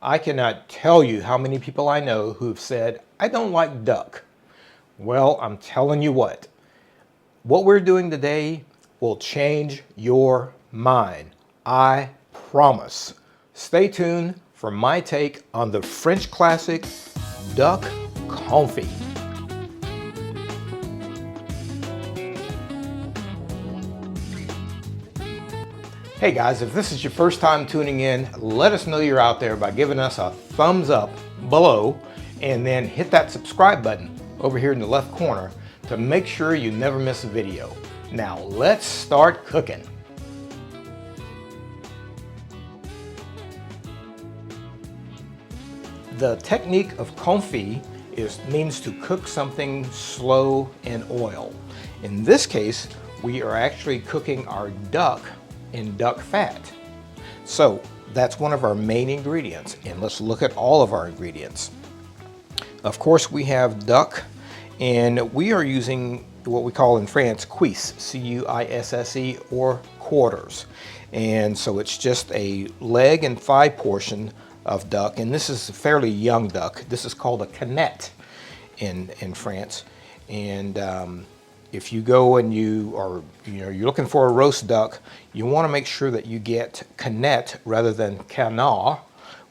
I cannot tell you how many people I know who've said, I don't like duck. Well, I'm telling you what we're doing today will change your mind. I promise. Stay tuned for my take on the French classic duck confit. Hey guys, if this is your first time tuning in, let us know you're out there by giving us a thumbs up below and then hit that subscribe button over here in the left corner to make sure you never miss a video. Now let's start cooking. The technique of confit means to cook something slow in oil. In this case, we are actually cooking our duck in duck fat. So that's one of our main ingredients, and let's look at all of our ingredients. Of course, we have duck, and we are using what we call in France cuisse, C-U-I-S-S-E, or quarters. And so it's just a leg and thigh portion of duck, and this is a fairly young duck. This is called a canette in France. And if you go and you're looking for a roast duck, you want to make sure that you get canette rather than canard,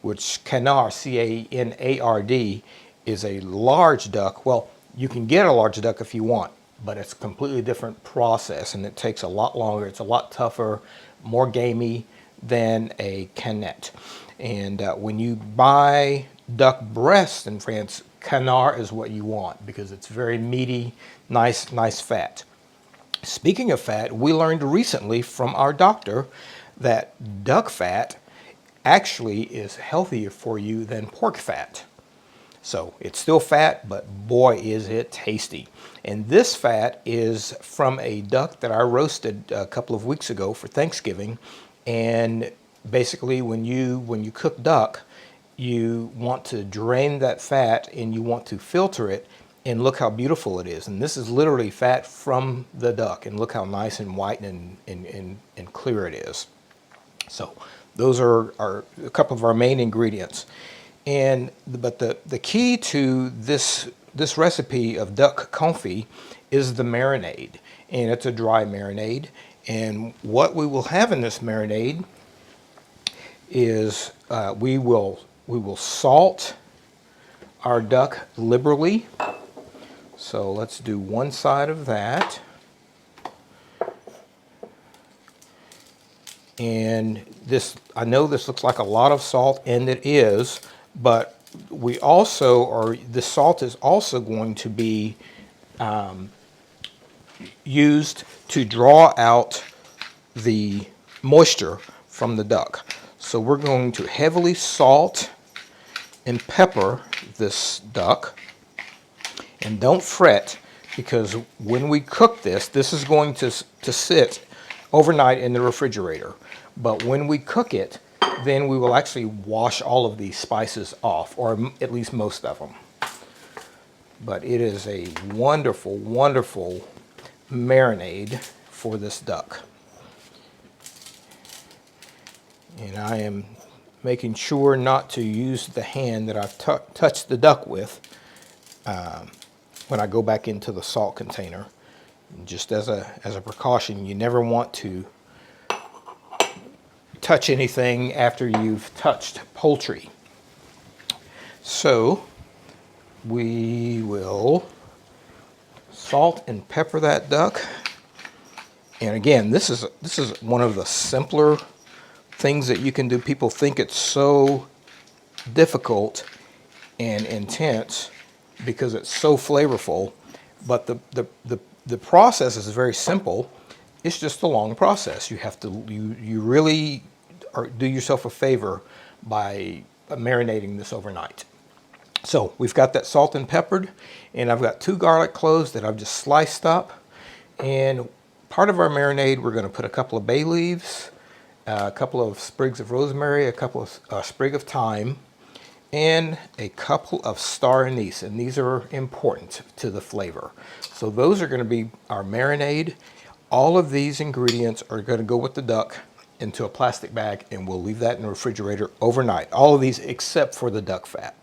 which canard, C-A-N-A-R-D, is a large duck. Well, you can get a large duck if you want, but it's a completely different process and it takes a lot longer. It's a lot tougher, more gamey than a canette. And when you buy duck breast in France, canard is what you want because it's very meaty, nice fat. Speaking of fat, we learned recently from our doctor that duck fat actually is healthier for you than pork fat. So it's still fat, but boy is it tasty. And this fat is from a duck that I roasted a couple of weeks ago for Thanksgiving. And basically when you cook duck, you want to drain that fat and you want to filter it, and look how beautiful it is. And this is literally fat from the duck, and look how nice and white and clear it is. So those are a couple of our main ingredients. But the key to this recipe of duck confit is the marinade, and it's a dry marinade. And what we will have in this marinade is we will salt our duck liberally. So let's do one side of that. And this, I know this looks like a lot of salt, and it is, but the salt is also going to be used to draw out the moisture from the duck. So we're going to heavily salt and pepper this duck. And don't fret, because when we cook this is going to sit overnight in the refrigerator. But when we cook it, then we will actually wash all of these spices off, or at least most of them. But it is a wonderful, wonderful marinade for this duck. And I am making sure not to use the hand that I've touched the duck with when I go back into the salt container. Just as a precaution, you never want to touch anything after you've touched poultry. So we will salt and pepper that duck. And again, this is one of the simpler things that you can do. People think it's so difficult and intense because it's so flavorful, but the process is very simple. It's just a long process. You have to you really do yourself a favor by marinating this overnight. So we've got that salt and peppered, and I've got 2 garlic cloves that I've just sliced up. And part of our marinade, we're going to put a couple of bay leaves, a couple of sprigs of rosemary, a couple of sprig of thyme, and a couple of Star Anise, and these are important to the flavor. So those are going to be our marinade. All of these ingredients are going to go with the duck, into a plastic bag, and we'll leave that in the refrigerator overnight. All of these except for the duck fat.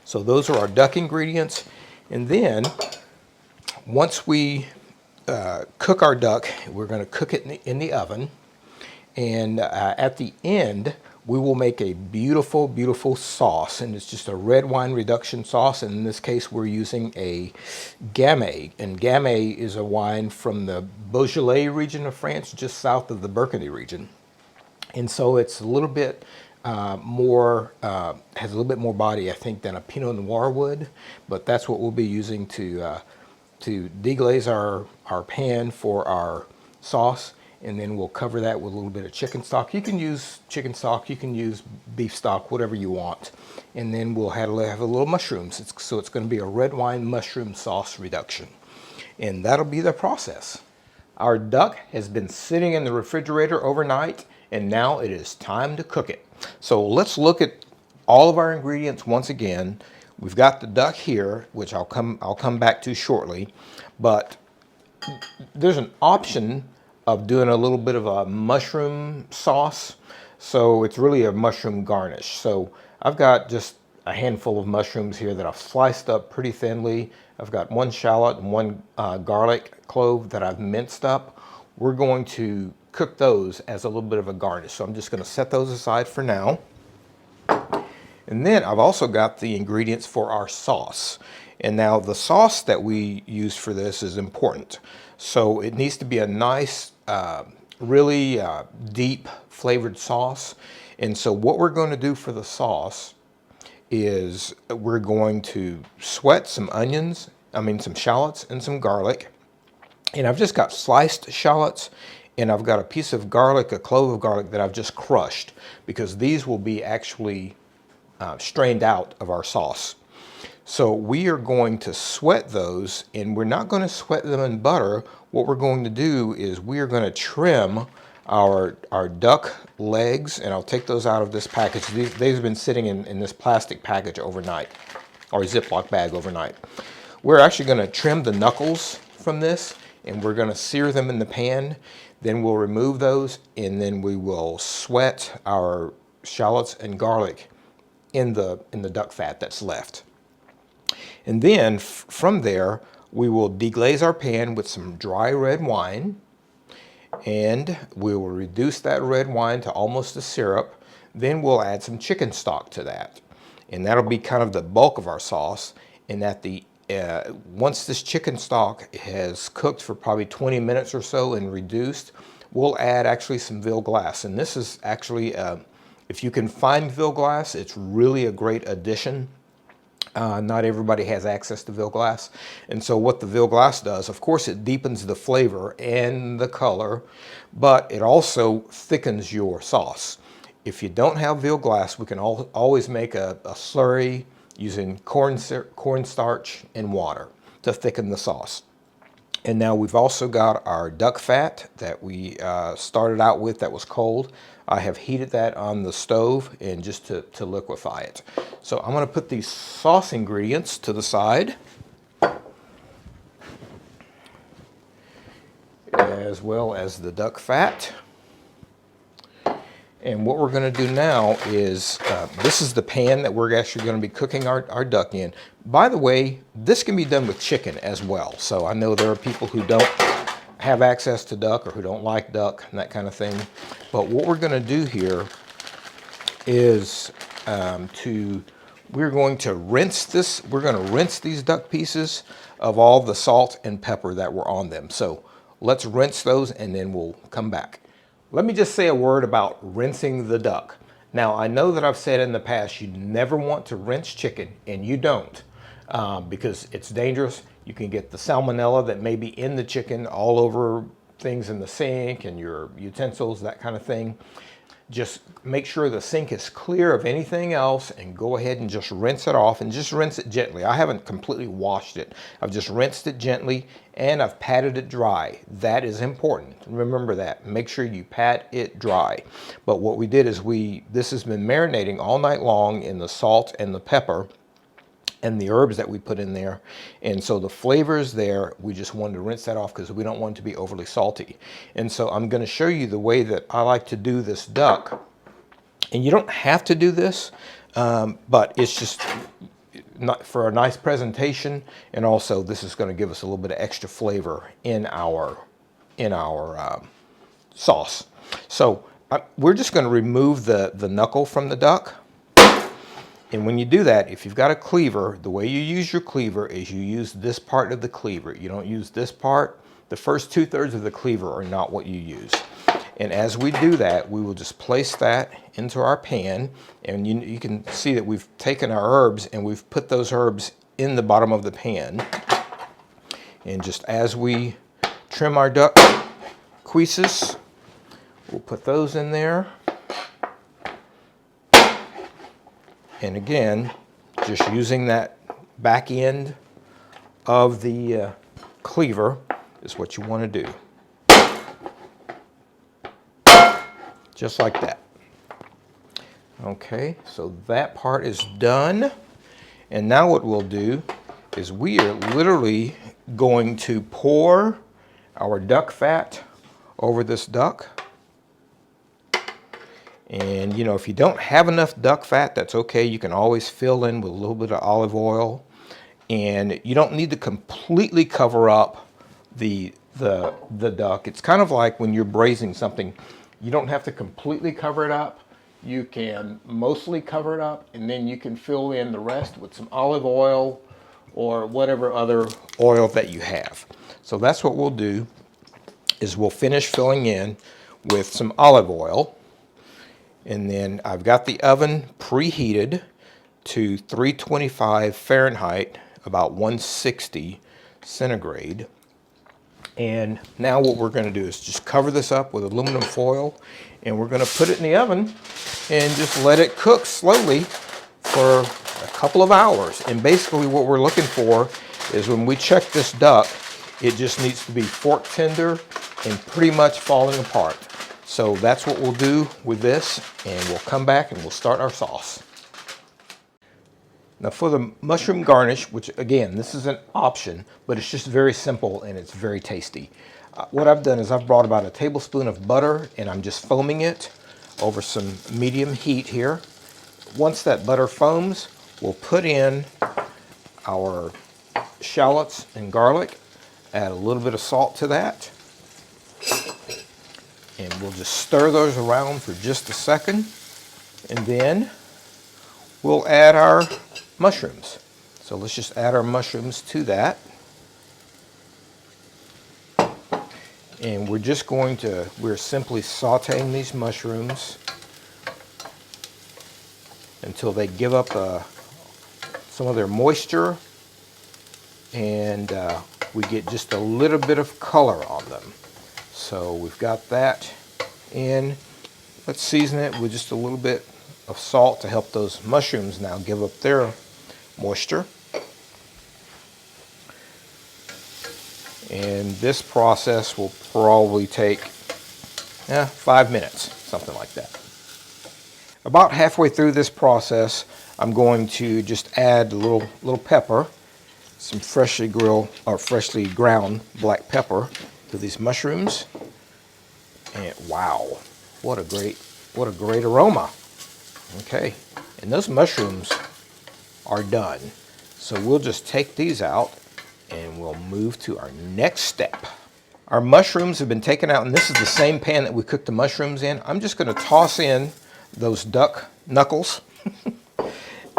So those are our duck ingredients. And then once we cook our duck, we're going to cook it in the oven. And at the end, we will make a beautiful, beautiful sauce. And it's just a red wine reduction sauce. And in this case, we're using a Gamay. And Gamay is a wine from the Beaujolais region of France, just south of the Burgundy region. And so it's a little bit more, has a little bit more body, I think, than a Pinot Noir would. But that's what we'll be using to deglaze our pan for our sauce. And then we'll cover that with a little bit of chicken stock. You can use chicken stock, you can use beef stock, whatever you want. And then we'll have a little mushrooms. So it's going to be a red wine mushroom sauce reduction. And that'll be the process. Our duck has been sitting in the refrigerator overnight, and now it is time to cook it. So let's look at all of our ingredients once again. We've got the duck here, which I'll come back to shortly, but there's an option of doing a little bit of a mushroom sauce. So it's really a mushroom garnish. So I've got just a handful of mushrooms here that I've sliced up pretty thinly. I've got one shallot and one garlic clove that I've minced up. We're going to cook those as a little bit of a garnish. So I'm just going to set those aside for now. And then I've also got the ingredients for our sauce. And now the sauce that we use for this is important. So it needs to be a nice, really deep flavored sauce. And so what we're going to do for the sauce is we're going to sweat some some shallots and some garlic. And I've just got sliced shallots, and I've got a piece of garlic, a clove of garlic that I've just crushed, because these will be actually strained out of our sauce. So we are going to sweat those, and we're not going to sweat them in butter. What we're going to do is we are going to trim our duck legs, and I'll take those out of this package. These have been sitting in this plastic package overnight, or Ziploc bag overnight. We're actually going to trim the knuckles from this, and we're going to sear them in the pan. Then we'll remove those, and then we will sweat our shallots and garlic in the duck fat that's left. And then from there, we will deglaze our pan with some dry red wine, and we will reduce that red wine to almost a syrup. Then we'll add some chicken stock to that, and that'll be kind of the bulk of our sauce. And at the once this chicken stock has cooked for probably 20 minutes or so and reduced, we'll add actually some veal glass. And this is actually, if you can find veal glass, it's really a great addition. Not everybody has access to veal glass. And so what the veal glass does, of course, it deepens the flavor and the color, but it also thickens your sauce. If you don't have veal glass, we can always make a slurry using cornstarch and water to thicken the sauce. And now we've also got our duck fat that we started out with that was cold. I have heated that on the stove and just to liquefy it. So I'm going to put these sauce ingredients to the side, as well as the duck fat. And what we're going to do now is, this is the pan that we're actually going to be cooking our duck in. By the way, this can be done with chicken as well. So I know there are people who don't have access to duck or who don't like duck and that kind of thing. But what we're going to do here is we're going to rinse this. We're going to rinse these duck pieces of all the salt and pepper that were on them. So let's rinse those and then we'll come back. Let me just say a word about rinsing the duck. Now, I know that I've said in the past you never want to rinse chicken, and you don't, because it's dangerous. You can get the salmonella that may be in the chicken all over things in the sink and your utensils, that kind of thing. Just make sure the sink is clear of anything else and go ahead and just rinse it off, and just rinse it gently. I haven't completely washed it. I've just rinsed it gently and I've patted it dry. That is important. Remember that. Make sure you pat it dry. But what we did is this has been marinating all night long in the salt and the pepper. and the herbs that we put in there. And so the flavor is there. We just wanted to rinse that off because we don't want it to be overly salty. And so I'm going to show you the way that I like to do this duck. And you don't have to do this, but it's just not for a nice presentation. And also this is going to give us a little bit of extra flavor in our sauce. So we're just going to remove the knuckle from the duck. And when you do that, if you've got a cleaver, the way you use your cleaver is you use this part of the cleaver. You don't use this part. The first 2/3 of the cleaver are not what you use. And as we do that, we will just place that into our pan. And you can see that we've taken our herbs and we've put those herbs in the bottom of the pan. And just as we trim our duck creases, we'll put those in there. And again, just using that back end of the cleaver is what you want to do. Just like that. Okay, so that part is done. And now what we'll do is we are literally going to pour our duck fat over this duck. And you know, if you don't have enough duck fat, that's okay. You can always fill in with a little bit of olive oil. And you don't need to completely cover up the duck. It's kind of like when you're braising something. You don't have to completely cover it up. You can mostly cover it up, and then you can fill in the rest with some olive oil or whatever other oil that you have. So that's what we'll do, is we'll finish filling in with some olive oil. And then I've got the oven preheated to 325 Fahrenheit, about 160 centigrade. And now what we're going to do is just cover this up with aluminum foil, and we're going to put it in the oven and just let it cook slowly for a couple of hours. And basically what we're looking for is when we check this duck, it just needs to be fork tender and pretty much falling apart. So that's what we'll do with this, and we'll come back and we'll start our sauce. Now for the mushroom garnish, which again, this is an option, but it's just very simple and it's very tasty. What I've done is I've brought about a tablespoon of butter and I'm just foaming it over some medium heat here. Once that butter foams, we'll put in our shallots and garlic, add a little bit of salt to that, and we'll just stir those around for just a second, and then we'll add our mushrooms. So let's just add our mushrooms to that. And we're just going to, we're simply sauteing these mushrooms until they give up some of their moisture, and we get just a little bit of color on them. So we've got that in. Let's season it with just a little bit of salt to help those mushrooms now give up their moisture. And this process will probably take 5 minutes, something like that. About halfway through this process, I'm going to just add a little pepper, some freshly grilled or freshly ground black pepper to these mushrooms. And wow, what a great aroma. Okay, and those mushrooms are done. So we'll just take these out and we'll move to our next step. Our mushrooms have been taken out, and this is the same pan that we cooked the mushrooms in. I'm just going to toss in those duck knuckles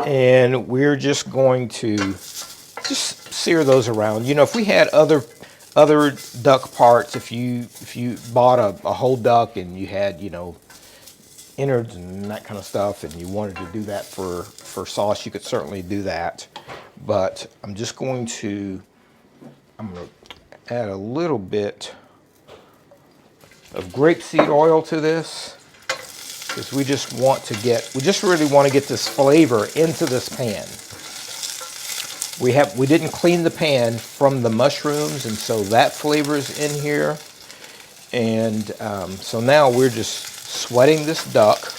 and we're just going to just sear those around. You know, if we had other duck parts, if you bought a whole duck and you had, you know, innards and that kind of stuff, and you wanted to do that for sauce, you could certainly do that. But I'm going to add a little bit of grapeseed oil to this, because we just really want to get this flavor into this pan. We didn't clean the pan from the mushrooms, and so that flavor is in here. And so now we're just sweating this duck.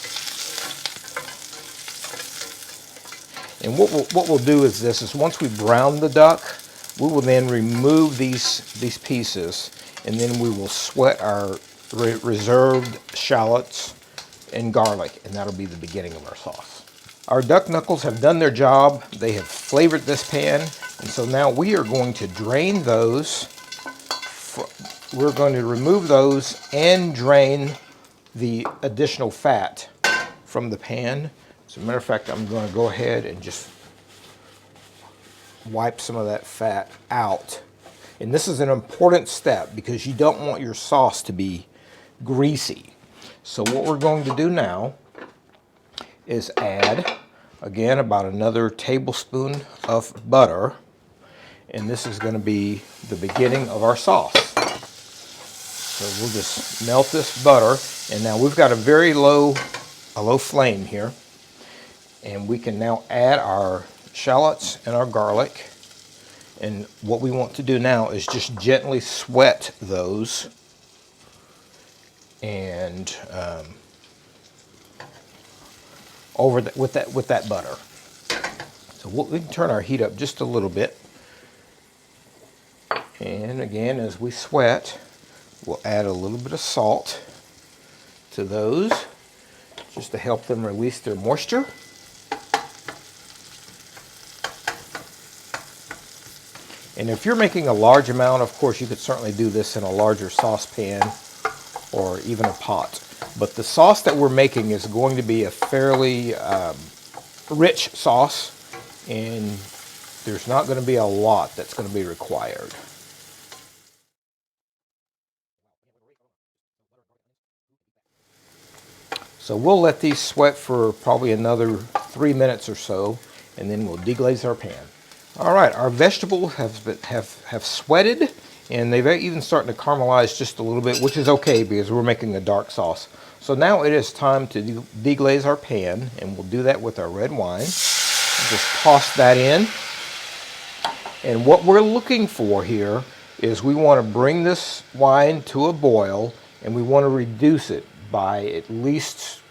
And what we'll do is this, is once we brown the duck, we will then remove these pieces, and then we will sweat our reserved shallots and garlic, and that'll be the beginning of our sauce. Our duck knuckles have done their job. They have flavored this pan, and so now we are going to drain those. We're going to remove those and drain the additional fat from the pan. As a matter of fact, I'm going to go ahead and just wipe some of that fat out. And this is an important step because you don't want your sauce to be greasy. So what we're going to do now is add, again, about another tablespoon of butter. And this is going to be the beginning of our sauce. So we'll just melt this butter. And now we've got a very low flame here. And we can now add our shallots and our garlic. And what we want to do now is just gently sweat those. And with that butter. So we can turn our heat up just a little bit. And again, as we sweat, we'll add a little bit of salt to those just to help them release their moisture. And if you're making a large amount, of course, you could certainly do this in a larger saucepan or even a pot. But the sauce that we're making is going to be a fairly rich sauce, and there's not going to be a lot that's going to be required. So we'll let these sweat for probably another 3 minutes or so, and then we'll deglaze our pan. All right, our vegetables have sweated, and they've even starting to caramelize just a little bit, which is okay because we're making a dark sauce. So now it is time to deglaze our pan, and we'll do that with our red wine. Just toss that in. And what we're looking for here is we want to bring this wine to a boil, and we want to reduce it by at least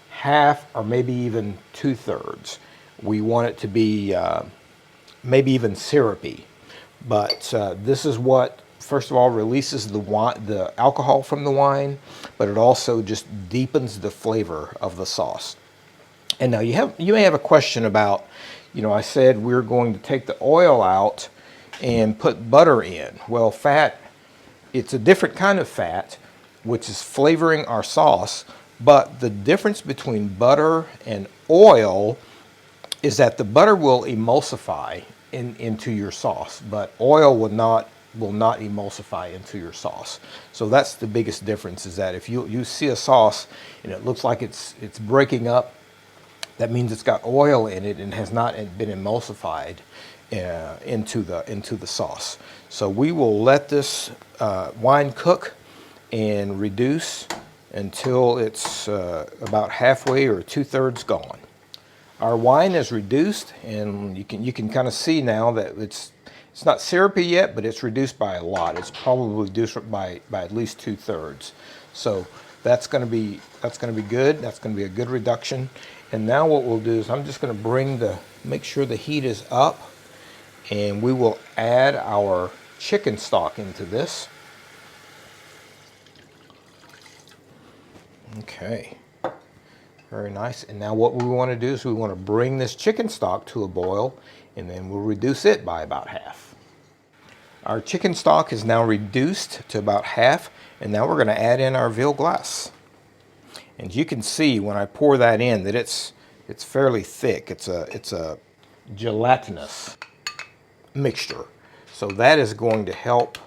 half or maybe even 2/3. We want it to be maybe even syrupy. But this is what, first of all, releases the alcohol from the wine, but it also just deepens the flavor of the sauce. And now you may have a question about, I said we're going to take the oil out and put butter in. Well, fat, it's a different kind of fat, which is flavoring our sauce, but the difference between butter and oil is that the butter will emulsify into your sauce, but oil will not emulsify into your sauce. So that's the biggest difference, is that if you see a sauce and it looks like it's breaking up, that means it's got oil in it and has not been emulsified into the sauce. So we will let this wine cook and reduce until it's about halfway or 2/3 gone. Our wine is reduced, and you can kind of see now that it's not syrupy yet, but it's reduced by a lot. It's probably reduced by at least 2/3. So that's going to be good. That's going to be a good reduction. And now what we'll do is I'm just going to make sure the heat is up, and we will add our chicken stock into this. Okay, very nice. And now what we want to do is we want to bring this chicken stock to a boil, and then we'll reduce it by about half. Our chicken stock is now reduced to about half, and now we're going to add in our veal glace. And you can see when I pour that in that it's fairly thick. It's a gelatinous mixture. So that is going to help,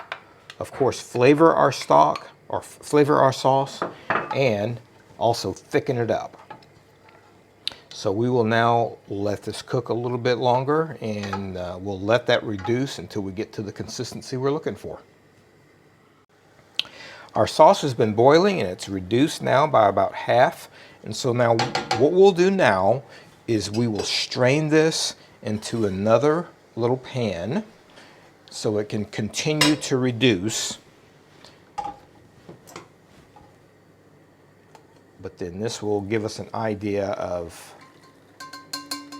of course, flavor our stock or flavor our sauce, and also thicken it up. So we will now let this cook a little bit longer, and we'll let that reduce until we get to the consistency we're looking for. Our sauce has been boiling, and it's reduced now by about half. And so now what we'll do now is we will strain this into another little pan so it can continue to reduce. But then this will give us an idea of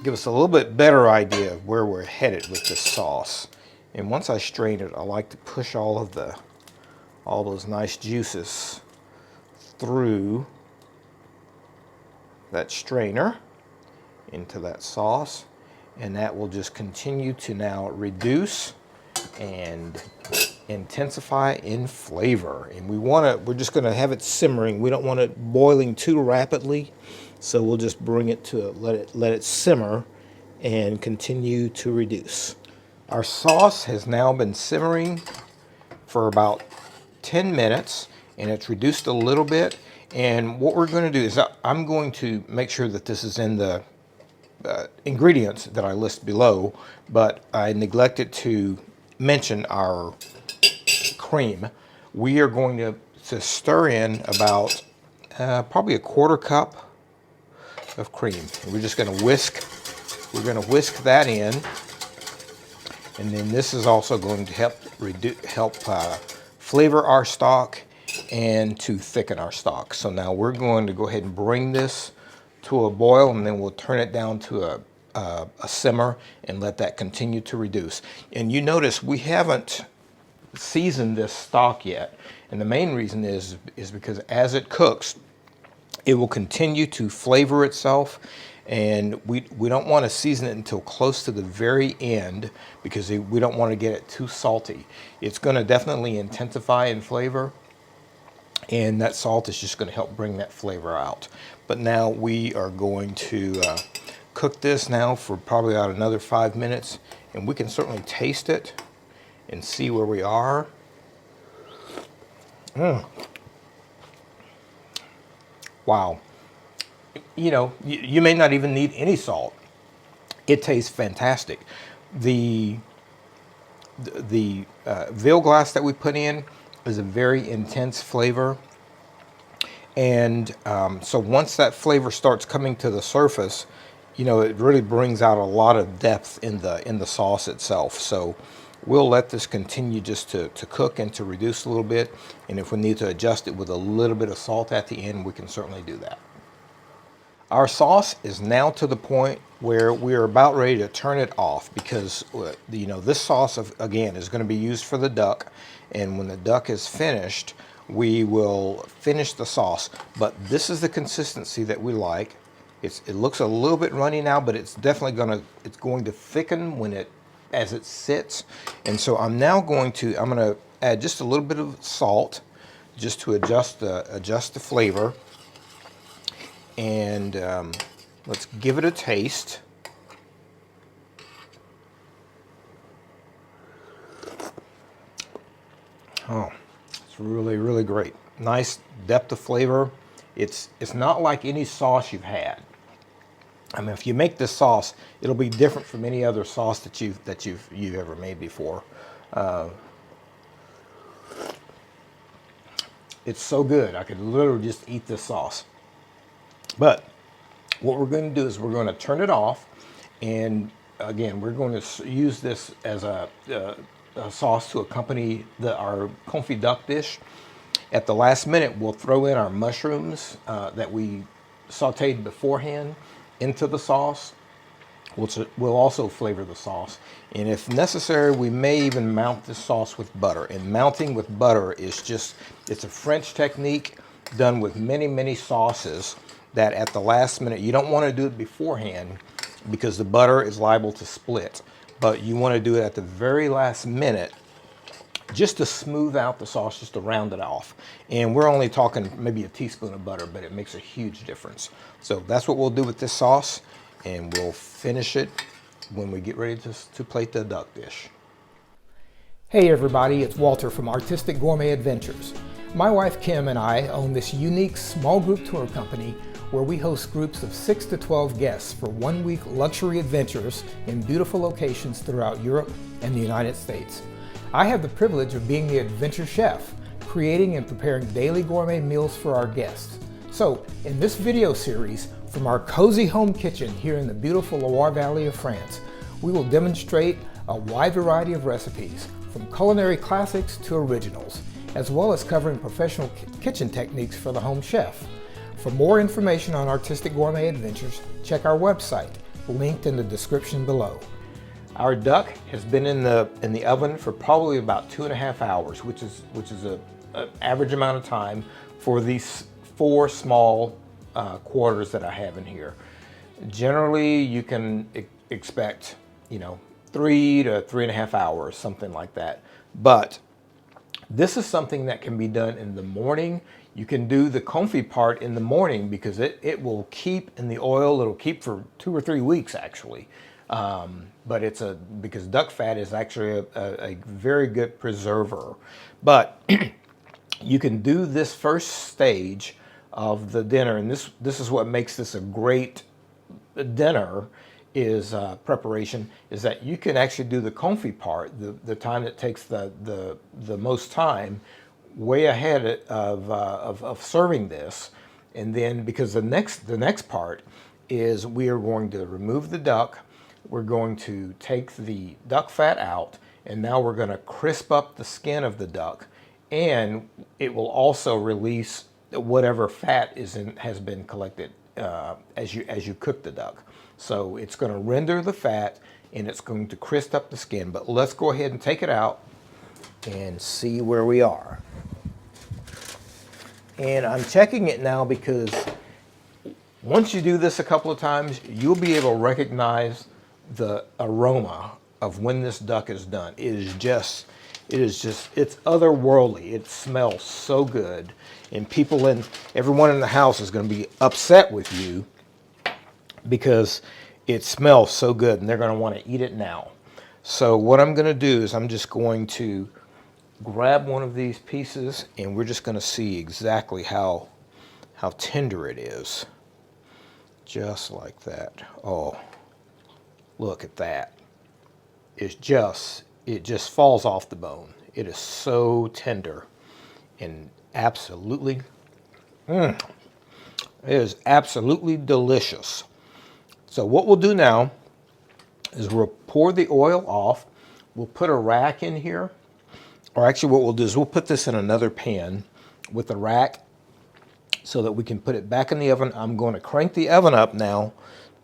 give us a little bit better idea of where we're headed with this sauce. And once I strain it, I like to push all those nice juices through that strainer into that sauce, and that will just continue to now reduce and intensify in flavor. And we're just going to have it simmering. We don't want it boiling too rapidly, so we'll just bring it to let it simmer and continue to reduce. Our sauce has now been simmering for about 10 minutes, and it's reduced a little bit. And what we're going to do is I'm going to make sure that this is in the ingredients that I list below, but I neglected to mention our cream. We are going to stir in about probably a quarter cup of cream. And we're just going to whisk. We're going to whisk that in, and then this is also going to help flavor our stock and to thicken our stock. So now we're going to go ahead and bring this to a boil, and then we'll turn it down to a simmer and let that continue to reduce. And you notice we haven't seasoned this stock yet, and the main reason is because as it cooks, it will continue to flavor itself, and we don't want to season it until close to the very end because we don't want to get it too salty. It's going to definitely intensify in flavor, and that salt is just going to help bring that flavor out. But now we are going to cook this now for probably about another 5 minutes, and we can certainly taste it and see where we are. Wow. You know, you may not even need any salt. It tastes fantastic. The veal glass that we put in is a very intense flavor, and so once that flavor starts coming to the surface, you know, it really brings out a lot of depth in the sauce itself. So we'll let this continue just to cook and to reduce a little bit, and if we need to adjust it with a little bit of salt at the end, we can certainly do that. Our sauce is now to the point where we're about ready to turn it off, because you know, this sauce again is going to be used for the duck, and when the duck is finished, we will finish the sauce. But this is the consistency that we like. It looks a little bit runny now, but it's definitely going to thicken as it sits. And so I'm going to add just a little bit of salt just to adjust the flavor. And let's give it a taste. Oh, it's really, really great. Nice depth of flavor. It's not like any sauce you've had. I mean, if you make this sauce, it'll be different from any other sauce that you've ever made before. It's so good. I could literally just eat this sauce. But what we're going to do is we're going to turn it off, and again, we're going to use this as a sauce to accompany our confit duck dish. At the last minute, we'll throw in our mushrooms that we sauteed beforehand into the sauce, which will also flavor the sauce. And if necessary, we may even mount this sauce with butter. And mounting with butter is it's a French technique done with many, many sauces, that at the last minute, you don't want to do it beforehand because the butter is liable to split, but you want to do it at the very last minute just to smooth out the sauce, just to round it off. And we're only talking maybe a teaspoon of butter, but it makes a huge difference. So that's what we'll do with this sauce, and we'll finish it when we get ready to plate the duck dish. Hey everybody, it's Walter from Artistic Gourmet Adventures. My wife Kim and I own this unique small group tour company where we host groups of 6 to 12 guests for 1 week luxury adventures in beautiful locations throughout Europe and the United States. I have the privilege of being the adventure chef, creating and preparing daily gourmet meals for our guests. So in this video series, from our cozy home kitchen here in the beautiful Loire Valley of France, we will demonstrate a wide variety of recipes, from culinary classics to originals, as well as covering professional kitchen techniques for the home chef. For more information on Artistic Gourmet Adventures, check our website, linked in the description below. Our duck has been in the oven for probably about 2.5 hours, which is an average amount of time for these 4 small quarters that I have in here. Generally, you can expect, 3 to 3.5 hours, something like that. But this is something that can be done in the morning. You can do the confit part in the morning because it will keep in the oil. It'll keep for 2 or 3 weeks actually. But because duck fat is actually a very good preserver. But you can do this first stage of the dinner, and this is what makes this a great dinner is preparation, is that you can actually do the confit part, the time that takes the most time, way ahead of serving this. And then because the next part is we are going to remove the duck. We're going to take the duck fat out, and now we're going to crisp up the skin of the duck, and it will also release whatever fat has been collected as you cook the duck. So it's going to render the fat, and it's going to crisp up the skin. But let's go ahead and take it out and see where we are. And I'm checking it now because once you do this a couple of times, you'll be able to recognize the aroma of when this duck is done. It's otherworldly. It smells so good, and everyone in the house is going to be upset with you because it smells so good, and they're going to want to eat it now. So what I'm going to do is I'm just going to grab one of these pieces, and we're just going to see exactly how tender it is. Just like that. Oh, look at that. It just falls off the bone. It is so tender and absolutely, it is absolutely delicious. So what we'll do now is we'll pour the oil off. We'll put a rack in here, or actually what we'll do is we'll put this in another pan with a rack so that we can put it back in the oven. I'm going to crank the oven up now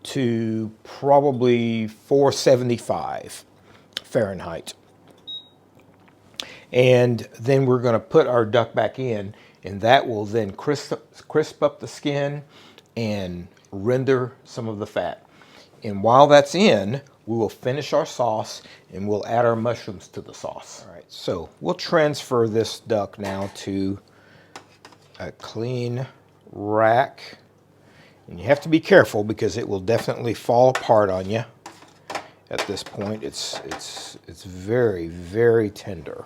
to probably 475 Fahrenheit. And then we're going to put our duck back in, and that will then crisp up the skin and render some of the fat. And while that's in, we will finish our sauce, and we'll add our mushrooms to the sauce. All right, so we'll transfer this duck now to a clean rack. And you have to be careful because it will definitely fall apart on you. At this point, it's very, very tender.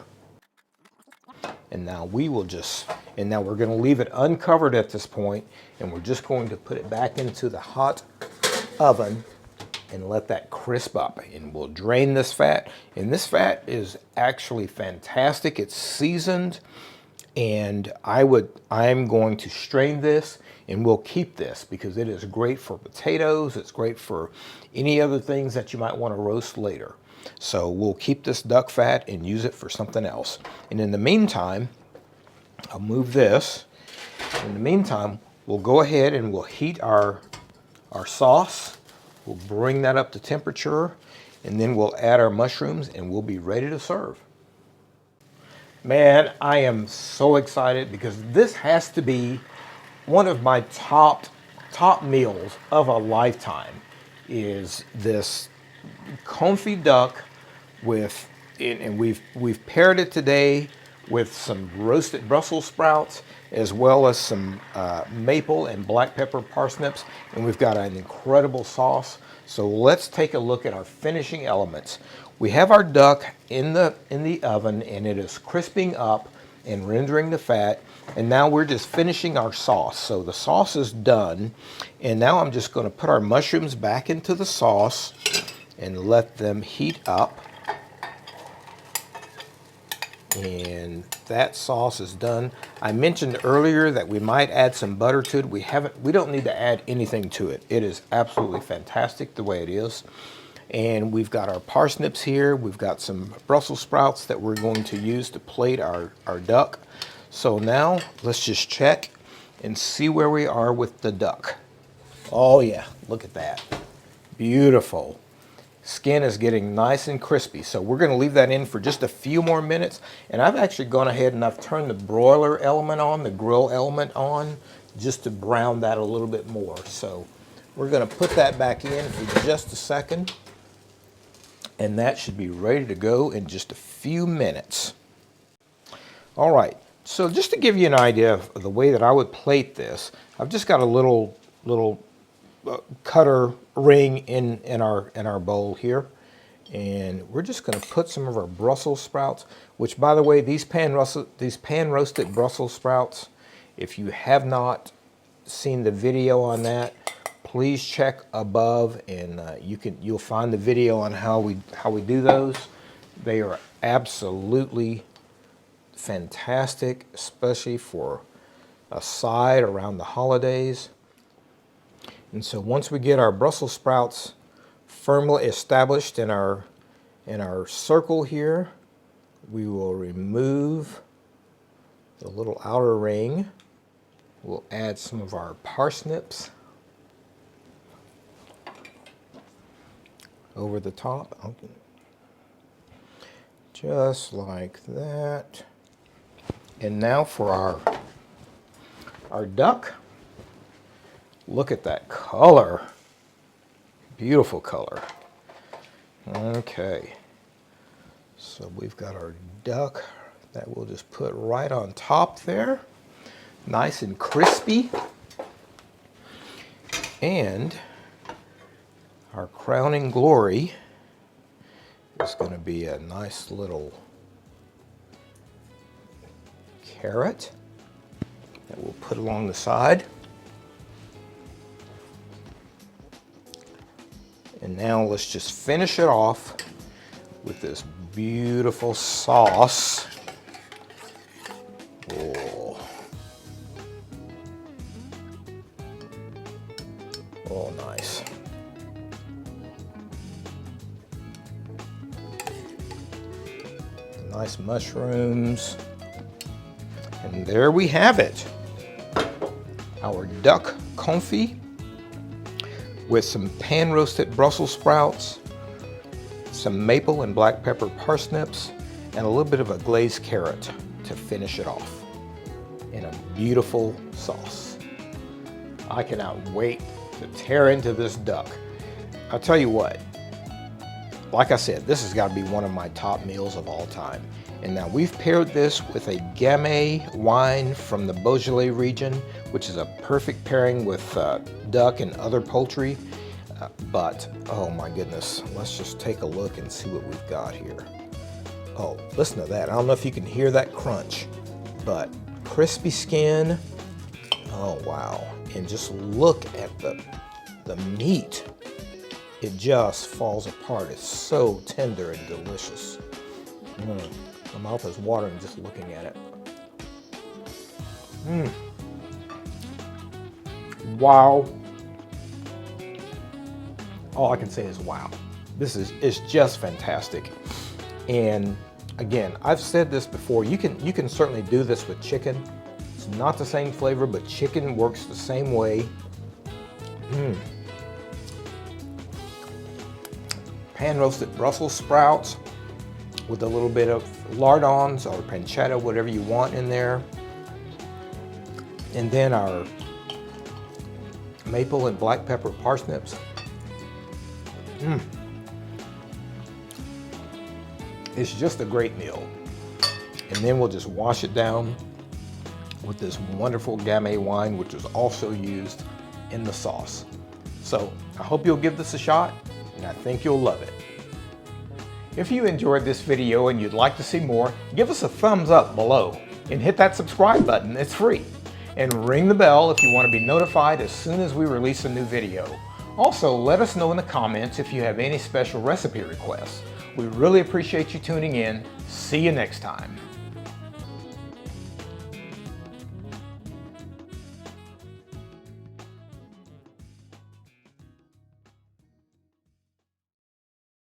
And now we're going to leave it uncovered at this point, and we're just going to put it back into the hot oven and let that crisp up. And we'll drain this fat. And this fat is actually fantastic. It's seasoned, and I'm going to strain this, and we'll keep this because it is great for potatoes. It's great for any other things that you might want to roast later. So we'll keep this duck fat and use it for something else. And in the meantime, I'll move this. In the meantime, we'll go ahead and we'll heat our sauce. We'll bring that up to temperature, and then we'll add our mushrooms, and we'll be ready to serve. Man, I am so excited because this has to be one of my top meals of a lifetime. Is this confit duck and we've paired it today with some roasted Brussels sprouts, as well as some maple and black pepper parsnips, and we've got an incredible sauce. So let's take a look at our finishing elements. We have our duck in the oven, and it is crisping up and rendering the fat, and now we're just finishing our sauce. So the sauce is done, and now I'm just going to put our mushrooms back into the sauce and let them heat up. And that sauce is done. I mentioned earlier that we might add some butter to it. We don't need to add anything to it. It is absolutely fantastic the way it is. And we've got our parsnips here. We've got some Brussels sprouts that we're going to use to plate our duck. So now let's just check and see where we are with the duck. Oh yeah, look at that. Beautiful. Skin is getting nice and crispy. So we're going to leave that in for just a few more minutes. And I've actually gone ahead and I've turned the broiler element on, the grill element on, just to brown that a little bit more. So we're going to put that back in for just a second. And that should be ready to go in just a few minutes. All right. So just to give you an idea of the way that I would plate this, I've just got a little cutter ring in our bowl here, and we're just going to put some of our Brussels sprouts, which, by the way, these pan roasted Brussels sprouts, if you have not seen the video on that, please check above, and you'll find the video on how we do those. They are absolutely fantastic, especially for a side around the holidays. And so once we get our Brussels sprouts firmly established in our circle here, we will remove the little outer ring. We'll add some of our parsnips over the top. Okay. Just like that. And now for our duck. Look at that color. Beautiful color. Okay. So we've got our duck that we'll just put right on top there. Nice and crispy. And our crowning glory is going to be a nice little carrot that we'll put along the side. And now let's just finish it off with this beautiful sauce. Oh, oh, nice. Nice mushrooms. And there we have it. Our duck confit with some pan-roasted Brussels sprouts, some maple and black pepper parsnips, and a little bit of a glazed carrot to finish it off in a beautiful sauce. I cannot wait to tear into this duck. I'll tell you what, like I said, this has got to be one of my top meals of all time. And now we've paired this with a Gamay wine from the Beaujolais region, which is a perfect pairing with duck and other poultry. But, oh my goodness, let's just take a look and see what we've got here. Oh, listen to that. I don't know if you can hear that crunch, but crispy skin. Oh, wow. And just look at the meat. It just falls apart. It's so tender and delicious. My mouth is watering just looking at it. Wow. All I can say is wow. This is just fantastic. And again, I've said this before, you can certainly do this with chicken. It's not the same flavor, but chicken works the same way. Pan roasted Brussels sprouts with a little bit of lardons or pancetta, whatever you want in there. And then our maple and black pepper parsnips. It's just a great meal. And then we'll just wash it down with this wonderful Gamay wine, which is also used in the sauce. So I hope you'll give this a shot, and I think you'll love it. If you enjoyed this video and you'd like to see more, give us a thumbs up below and hit that subscribe button. It's free. And ring the bell if you want to be notified as soon as we release a new video. Also, let us know in the comments if you have any special recipe requests. We really appreciate you tuning in. See you next time.